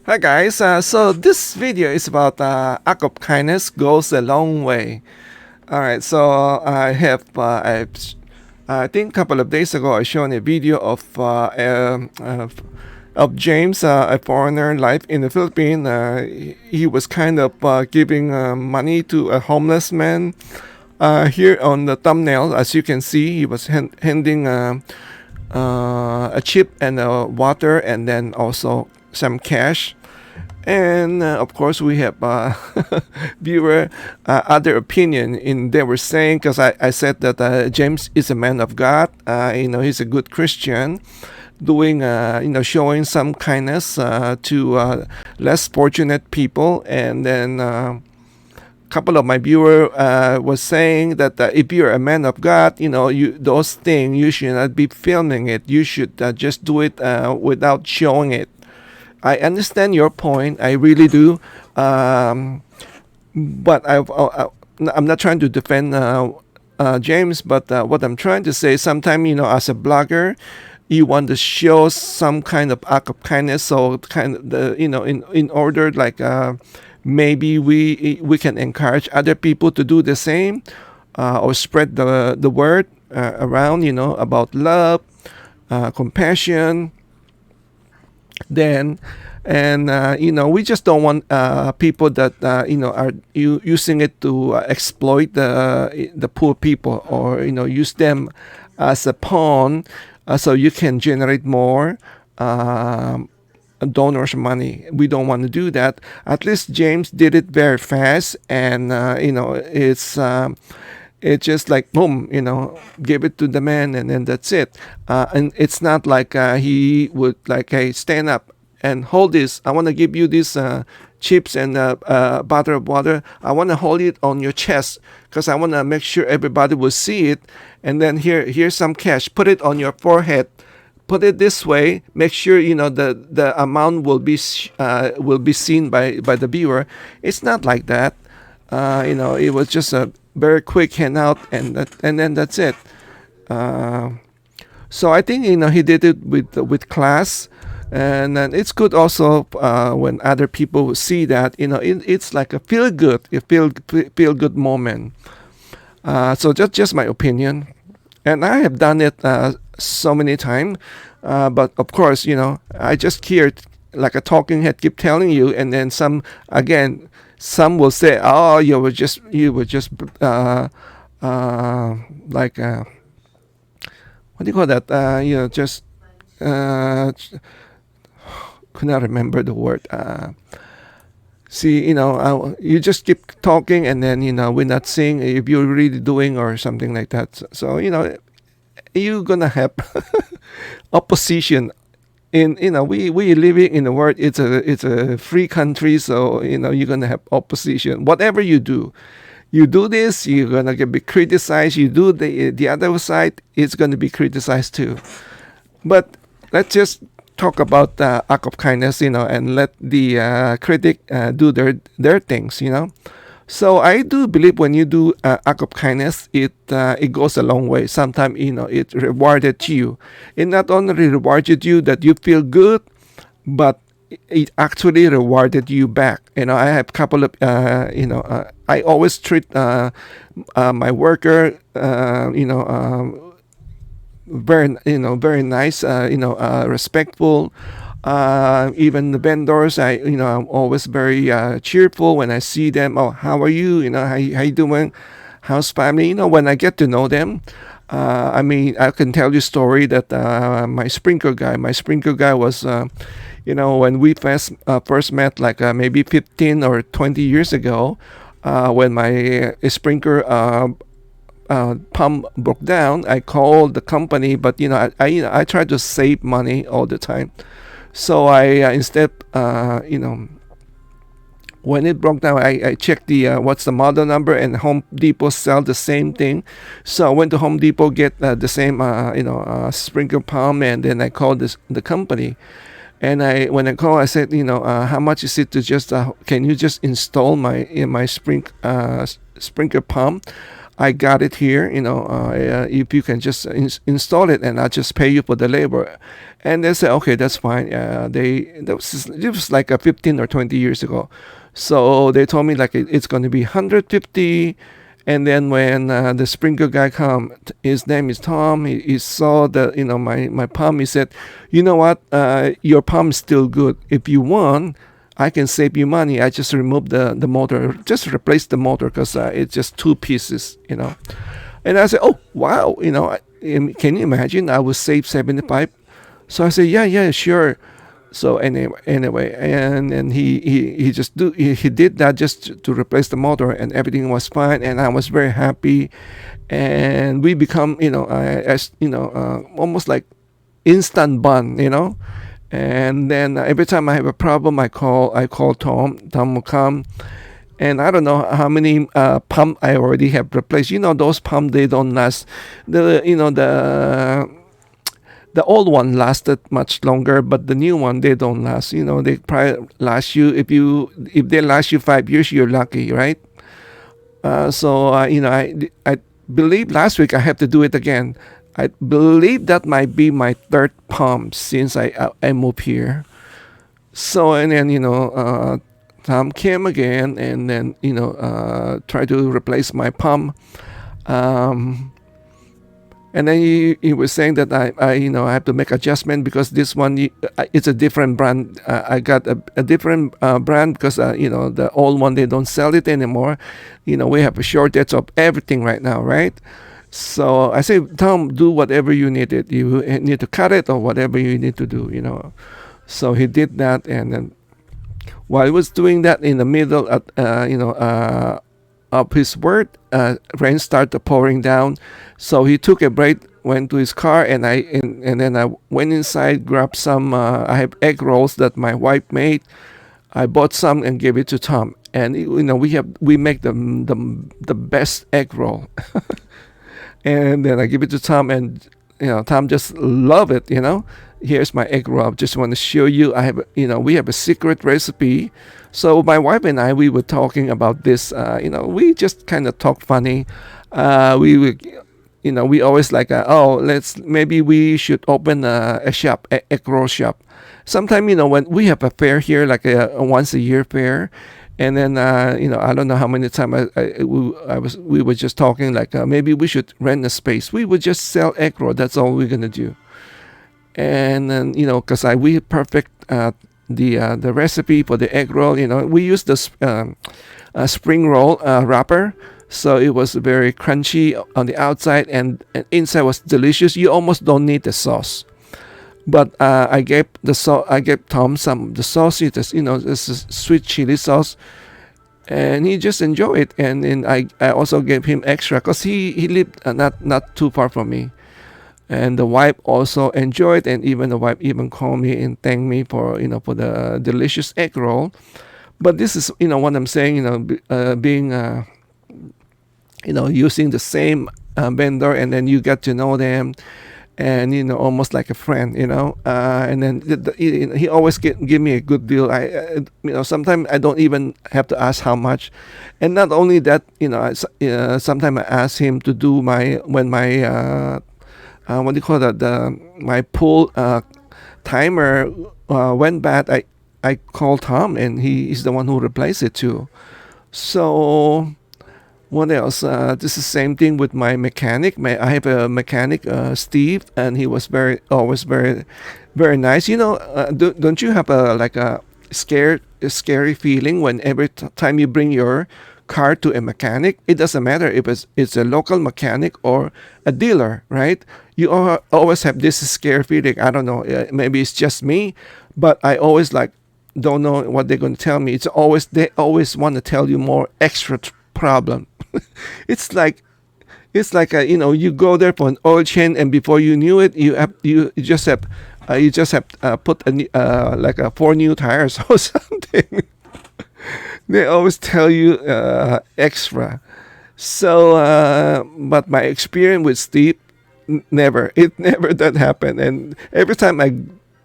Hi guys, so this video is about act of kindness goes a long way. All right, so I think a couple of days ago I shown a video of James, a foreigner life in the Philippines. He was kind of giving money to a homeless man. Here on the thumbnail, as you can see, he was handing a chip and water, and then also some cash. And of course, we have viewer other opinion. In they were saying, because I said that James is a man of God. He's a good Christian, doing showing some kindness to less fortunate people. And then couple of my viewer was saying that if you're a man of God, those things you should not be filming it. You should just do it without showing it. I understand your point. I really do. But I'm not trying to defend James, but what I'm trying to say, sometimes, as a blogger, you want to show some kind of act of kindness. So kind of in order like maybe we can encourage other people to do the same, or spread the word around, about love, compassion. Then and we just don't want people that are using it to exploit the poor people, or use them as a pawn, so you can generate more donors money. We don't want to do that. At least James did it very fast, and it's just like boom, give it to the man, and then that's it. And it's not like he would like, hey, stand up and hold this. I want to give you this chips and bottle of water. I want to hold it on your chest because I want to make sure everybody will see it. And then here's some cash. Put it on your forehead. Put it this way. Make sure the amount will be seen by the viewer. It's not like that. It was just a very quick handout, and then that's it. So I think he did it with class, and then it's good also when other people see that it's like a feel good moment. So just my opinion, and I have done it so many times, but of course I just hear like a talking head keep telling you, and then some will say, "Oh, you were just like what do you call that? Just could not remember the word. See, you just keep talking, and then we're not seeing if you're really doing or something like that. So you're gonna have opposition. We living in the world. It's a free country, so you're gonna have opposition. Whatever you do this, you're gonna be criticized. You do the other side, it's gonna be criticized too. But let's just talk about act of kindness, and let the critic do their things. So I do believe when you do act of kindness, it goes a long way. Sometimes it rewarded you. It not only rewarded you that you feel good, but it actually rewarded you back. I have a couple of I always treat my worker very nice, respectful. Even the vendors, I'm always very cheerful when I see them. Oh, how are you? How you doing? How's family? When I get to know them, I can tell you a story that my sprinkler guy was, when we first met, like maybe 15 or 20 years ago, when my sprinkler pump broke down. I called the company, but I try to save money all the time. So I instead, when it broke down, I checked the what's the model number, and Home Depot sell the same thing. So I went to Home Depot, get the same sprinkler pump, and then I called the company. And when I called, I said, how much is it to just can you just install my sprinkler pump? I got it here. If you can just install it, and I'll just pay you for the labor. And they said, okay, that's fine. It was like 15 or 20 years ago. So they told me like it's going to be 150. And then when the sprinkler guy come, his name is Tom. He saw the my pump. He said, you know what? Your pump is still good. If you want, I can save you money. I just remove the motor, just replace the motor because it's just two pieces. And I said, oh wow, can you imagine? I would save 75. So I said, yeah, yeah, sure. So anyway, and he just he did that just to replace the motor, and everything was fine, and I was very happy, and we become as almost like instant bond. And then every time I have a problem, I call Tom. Tom will come, and I don't know how many pump I already have replaced. Those pump, they don't last. The old one lasted much longer, but the new one, they don't last. They probably last you, if they last you 5 years, you're lucky, right? I believe last week I have to do it again. I believe that might be my third pump since I moved here. So, and then Tom came again, and then tried to replace my pump. Um, and then he was saying that I have to make adjustment because this one, it's a different brand. I got a different brand because the old one, they don't sell it anymore. We have a shortage of everything right now, right? So I say, Tom, do whatever you needed. You need to cut it or whatever you need to do. So he did that, and then while he was doing that, in the middle of his work, rain started pouring down. So he took a break, went to his car, and then I went inside, grabbed some. I have egg rolls that my wife made. I bought some and gave it to Tom. And we make the best egg roll. And then I give it to Tom, and Tom just love it. Here's my egg roll. Just want to show you. We have a secret recipe. So my wife and I, we were talking about this. We just kind of talk funny. We always like, maybe we should open a shop, egg roll shop. Sometime, when we have a fair here, like a once a year fair. And then I don't know how many times we were just talking like maybe we should rent a space. We would just sell egg roll. That's all we're gonna do. And then because we perfect the recipe for the egg roll. We used the spring roll wrapper, so it was very crunchy on the outside, and inside was delicious. You almost don't need the sauce. But I gave Tom some the sauce. This this is sweet chili sauce, and he just enjoyed it. And then I also gave him extra because he lived not too far from me. And the wife also enjoyed, and even the wife even called me and thanked me for for the delicious egg roll. But this is what I'm saying. Being using the same vendor, and then you get to know them, and almost like a friend. And then he always give me a good deal. Sometimes I don't even have to ask how much. And not only that, sometimes I ask him to do my what do you call that, my pool timer went bad. I called Tom, and he is the one who replaced it too. So what else? This is the same thing with my mechanic. I have a mechanic, Steve, and he was always very, very nice. Don't you have a scary feeling when every time you bring your car to a mechanic? It doesn't matter if it's a local mechanic or a dealer, right? You always have this scary feeling. I don't know. Maybe it's just me, but I always don't know what they're going to tell me. They always want to tell you more extra problem. it's like you go there for an oil change, and before you knew it, you just have put a 4 new tires or something. They always tell you extra. So but my experience with Steve, never that happened. And every time I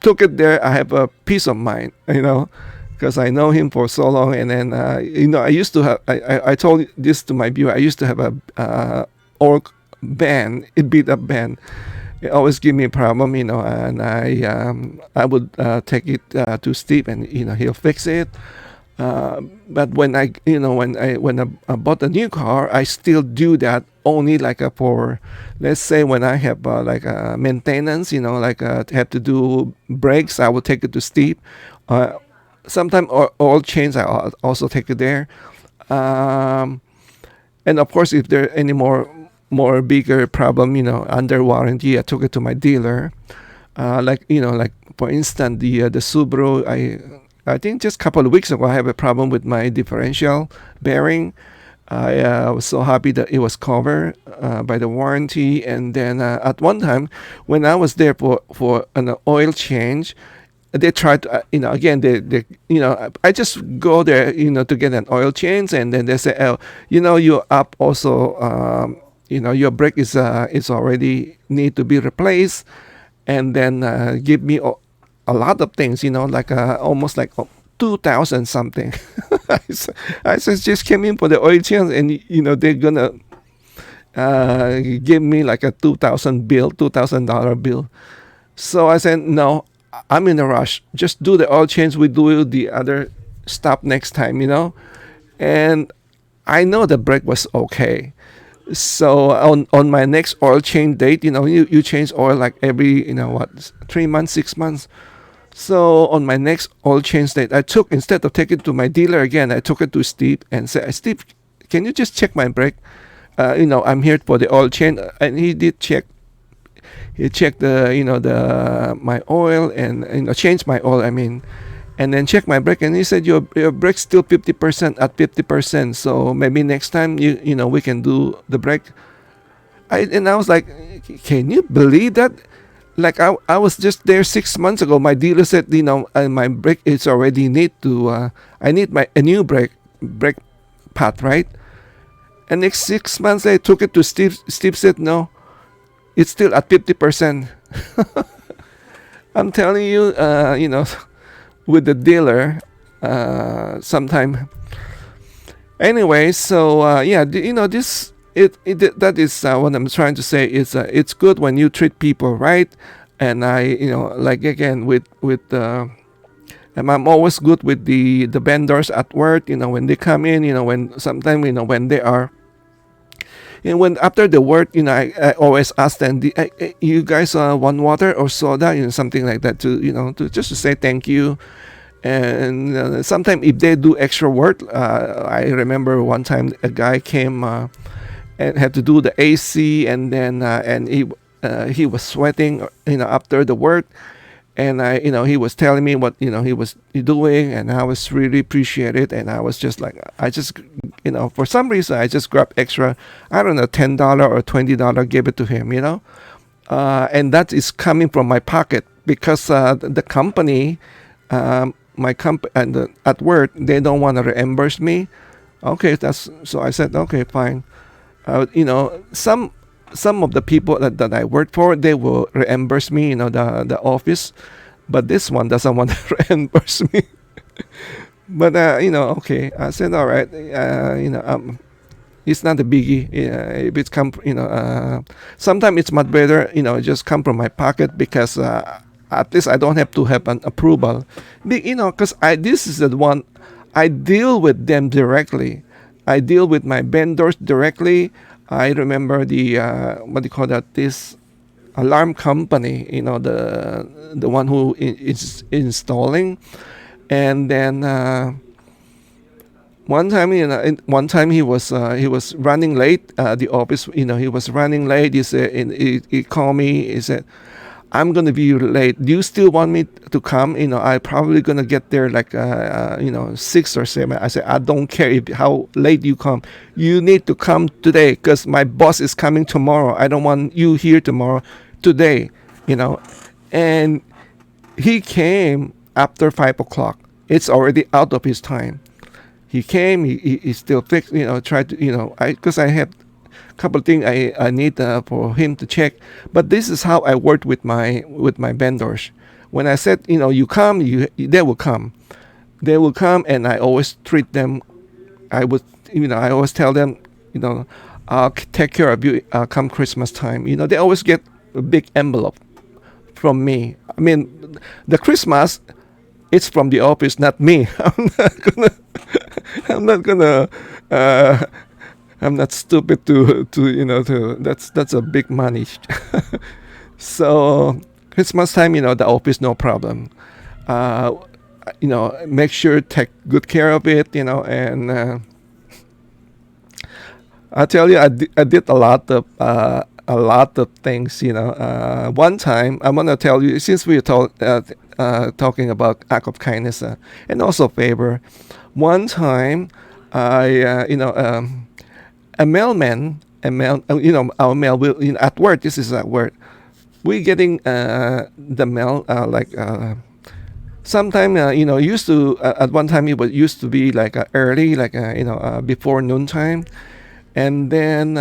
took it there, I have a peace of mind, because I know him for so long. And then I used to have. I told this to my viewer. I used to have a orc band, it beat up band. It always give me a problem, and I would take it to Steve, and he'll fix it. But when I bought a new car, I still do that only like for, let's say, when I have like maintenance, like have to do brakes, I will take it to Steve. Sometimes oil change, I also take it there. Um, and of course, if there any more bigger problem, under warranty, I took it to my dealer. Like for instance, the Subaru, I think just a couple of weeks ago, I have a problem with my differential bearing. I was so happy that it was covered by the warranty. And then at one time, when I was there for an oil change, they tried to, again, I just go there, to get an oil change, and then they say, oh, you're up also, your brake is already need to be replaced, and then give me a lot of things, like almost like 2,000 something. I just came in for the oil change, and they're gonna give me like a $2,000 bill. So I said, no, I'm in a rush. Just do the oil change. We do the other stuff next time, And I know the brake was okay. So on my next oil change date, you change oil like every 3 months, 6 months. So on my next oil change date, instead of taking it to my dealer again, I took it to Steve and said, Steve, can you just check my brake? I'm here for the oil change, and he did check. He checked the my oil, and changed my oil. I mean, and then checked my brake, and he said your brake's still 50% at 50%. So maybe next time we can do the brake. I was like, can you believe that? Like I was just there 6 months ago. My dealer said my brake is already need to I need a new brake pad, right? And next 6 months I took it to Steve. Steve said no, it's still at 50%. I'm telling you, with the dealer, sometime. Anyway, so yeah, this that is what I'm trying to say. Is it's good when you treat people right, and I, like again and I'm always good with the vendors at work. When they come in, when sometimes when they are. And when after the work, I always ask them, "You guys want water or soda?" Something like that to just to say thank you. And sometimes if they do extra work, I remember one time a guy came and had to do the AC, and then and he was sweating, after the work. And he was telling me what he was doing, and I was really appreciate it. And I was just like, I just for some reason I just grabbed extra, I don't know, $10 or $20, gave it to him, and that is coming from my pocket, because the company, my company and at work, they don't want to reimburse me. Okay, so I said, okay, fine. Some of the people that I work for, they will reimburse me, the office, but this one doesn't want to reimburse me. But okay, I said, all right, it's not a biggie. If it's come, sometimes it's much better, just come from my pocket, because at least I don't have to have an approval, because this is the one I deal with them directly. I deal with my vendors directly. I remember the what do you call that? This alarm company, the one who is installing, and then one time he was running late. The office, he was running late. He said, he called me. He said, I'm gonna be late. Do you still want me to come? I probably gonna get there like 6 or 7. I said, I don't care how late you come. You need to come today, because my boss is coming tomorrow. I don't want you here tomorrow. Today, And he came after 5 o'clock. It's already out of his time. He came. He still fixed. Tried to. Because I have couple of things I need for him to check. But this is how I work with my vendors. When I said, you come, they will come. they will come, and I always treat them. I would, I always tell them, you know, I'll take care of you come Christmas time. They always get a big envelope from me. I mean, the Christmas, it's from the office, not me. I'm not gonna, uh, I'm not stupid to that's a big money. So Christmas time, the office, no problem. Uh, Make sure take good care of it, and I tell you, I did a lot of things. One time, I'm gonna tell you, since we are talking about act of kindness and also favor. One time, I a mailman, our mail will, at work. This is at work. We getting the mail like. Sometime used to at one time it was used to be like early, like before noontime, and then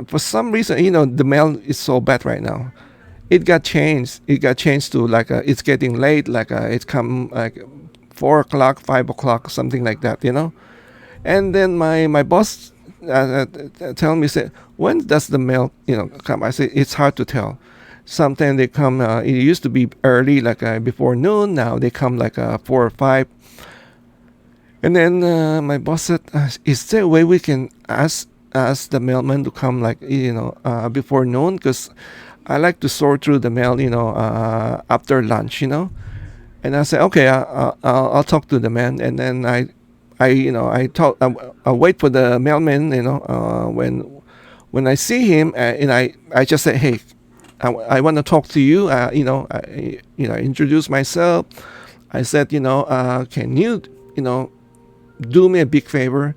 for some reason, the mail is so bad right now. It got changed to like it's getting late, like it's come like 4 o'clock, 5 o'clock, something like that. And then my boss tell me, say, when does the mail come? I say it's hard to tell. Sometimes they come. It used to be early, like before noon. Now they come like 4 or 5. And then my boss said, "Is there a way we can ask the mailman to come like before noon? Because I like to sort through the mail, after lunch." And I said, "Okay, I'll talk to the man." And then I talk. I wait for the mailman. When I see him, and I just say, "Hey, I want to talk to you." Introduce myself. I said, can you, do me a big favor?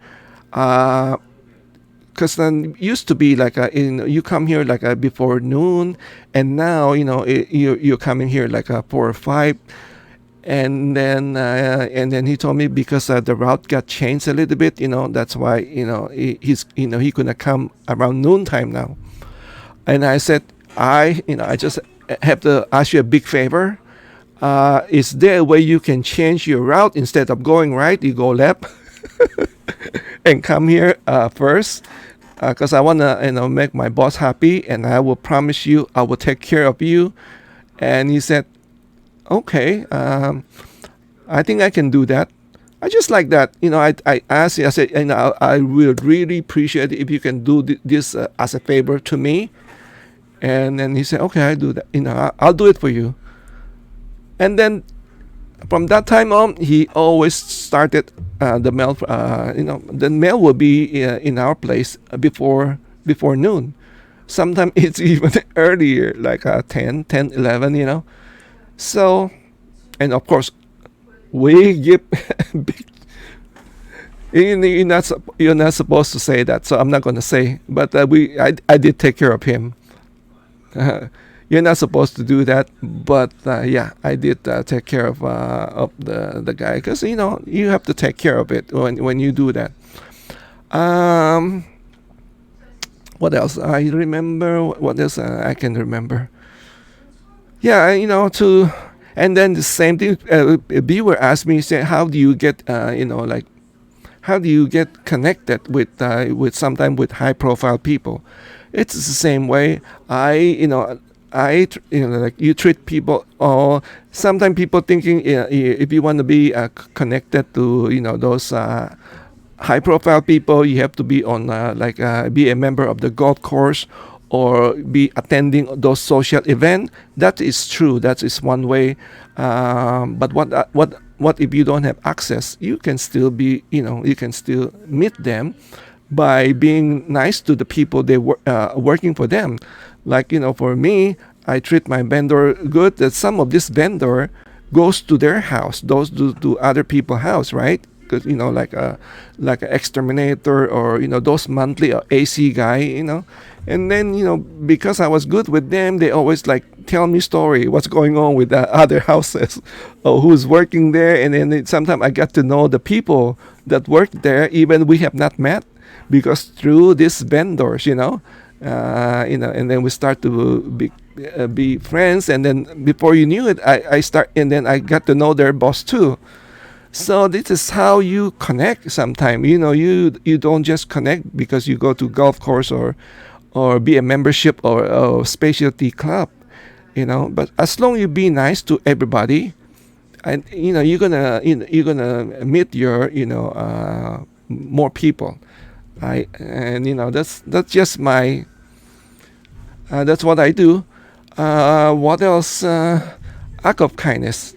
Because then used to be like you come here like before noon, and now you're coming here like 4 or 5, and then he told me because the route got changed a little bit, that's why he couldn't come around noontime now. And I said, I just have to ask you a big favor. Is there a way you can change your route? Instead of going right, you go left and come here first? Because I want to make my boss happy, and I will promise you I will take care of you. And he said, okay, I think I can do that. I just like that. I asked him, I said, I would really appreciate it if you can do this as a favor to me. And then he said, okay, I do that. I'll do it for you. And then from that time on, he always started the mail. The mail will be in our place before noon. Sometimes it's even earlier, like 10, 11. So, and of course, we give big. You're not supposed to say that, so I'm not going to say. But I did take care of him. You're not supposed to do that, but yeah, I did take care of the guy, because you have to take care of it when you do that. What else? I remember. What else I can remember? Yeah, and then the same thing. A viewer asked me, say, how do you get, like, how do you get connected with sometimes with high profile people? It's the same way. Like you treat people, or sometimes people thinking, if you want to be connected to those high profile people, you have to be on be a member of the golf course or be attending those social events. That is true. That is one way. But what if you don't have access? You can still be, you can still meet them by being nice to the people they were working for them. Like, for me, I treat my vendor good. That some of this vendor goes to their house, goes to other people's house, right? Because like an exterminator, or those monthly AC guy, and then because I was good with them, they always like tell me story what's going on with the other houses, or who's working there, and then sometimes I get to know the people that work there, even we have not met, because through these vendors, and then we start to be friends, and then before you knew it, I start, and then I got to know their boss too. So this is how you connect. Sometimes you don't just connect because you go to golf course or be a membership or specialty club, But as long you be nice to everybody, and you're gonna meet your more people. That's just my that's what I do. What else? Act of kindness.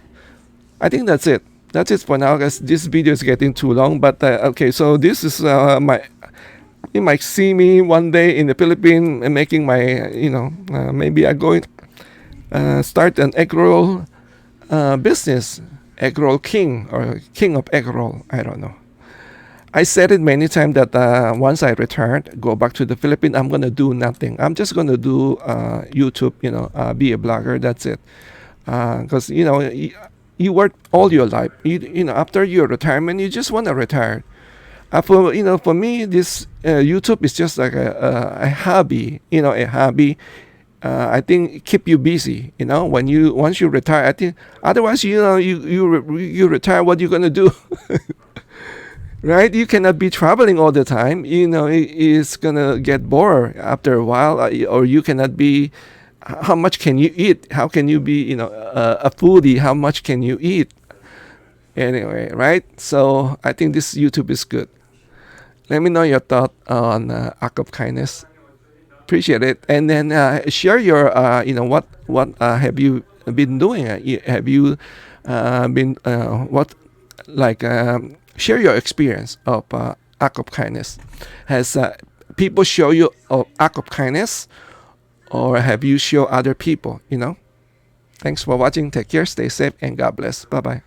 I think that's it. That's it for now, guys. This video is getting too long, but okay. So this is my. You might see me one day in the Philippines making my, maybe I'm going start an egg roll business, egg roll king or king of egg roll. I don't know. I said it many times that once I return, go back to the Philippines, I'm gonna do nothing. I'm just gonna do YouTube, be a blogger. That's it. Because you work all your life. After your retirement, you just want to retire. For me, this YouTube is just like a hobby. A hobby. I think keep you busy. Once you retire, I think otherwise, you retire. What you gonna do? Right? You cannot be traveling all the time. It's gonna get bored after a while, or you cannot be. How much can you eat? How can you be, a foodie? How much can you eat? Anyway, right? So I think this YouTube is good. Let me know your thought on act of kindness. Appreciate it, and then share your, what have you been doing? Have you been what like share your experience of act of kindness. Has people show you act of kindness, or have you show other people? Thanks for watching. Take care, stay safe, and God bless. Bye bye.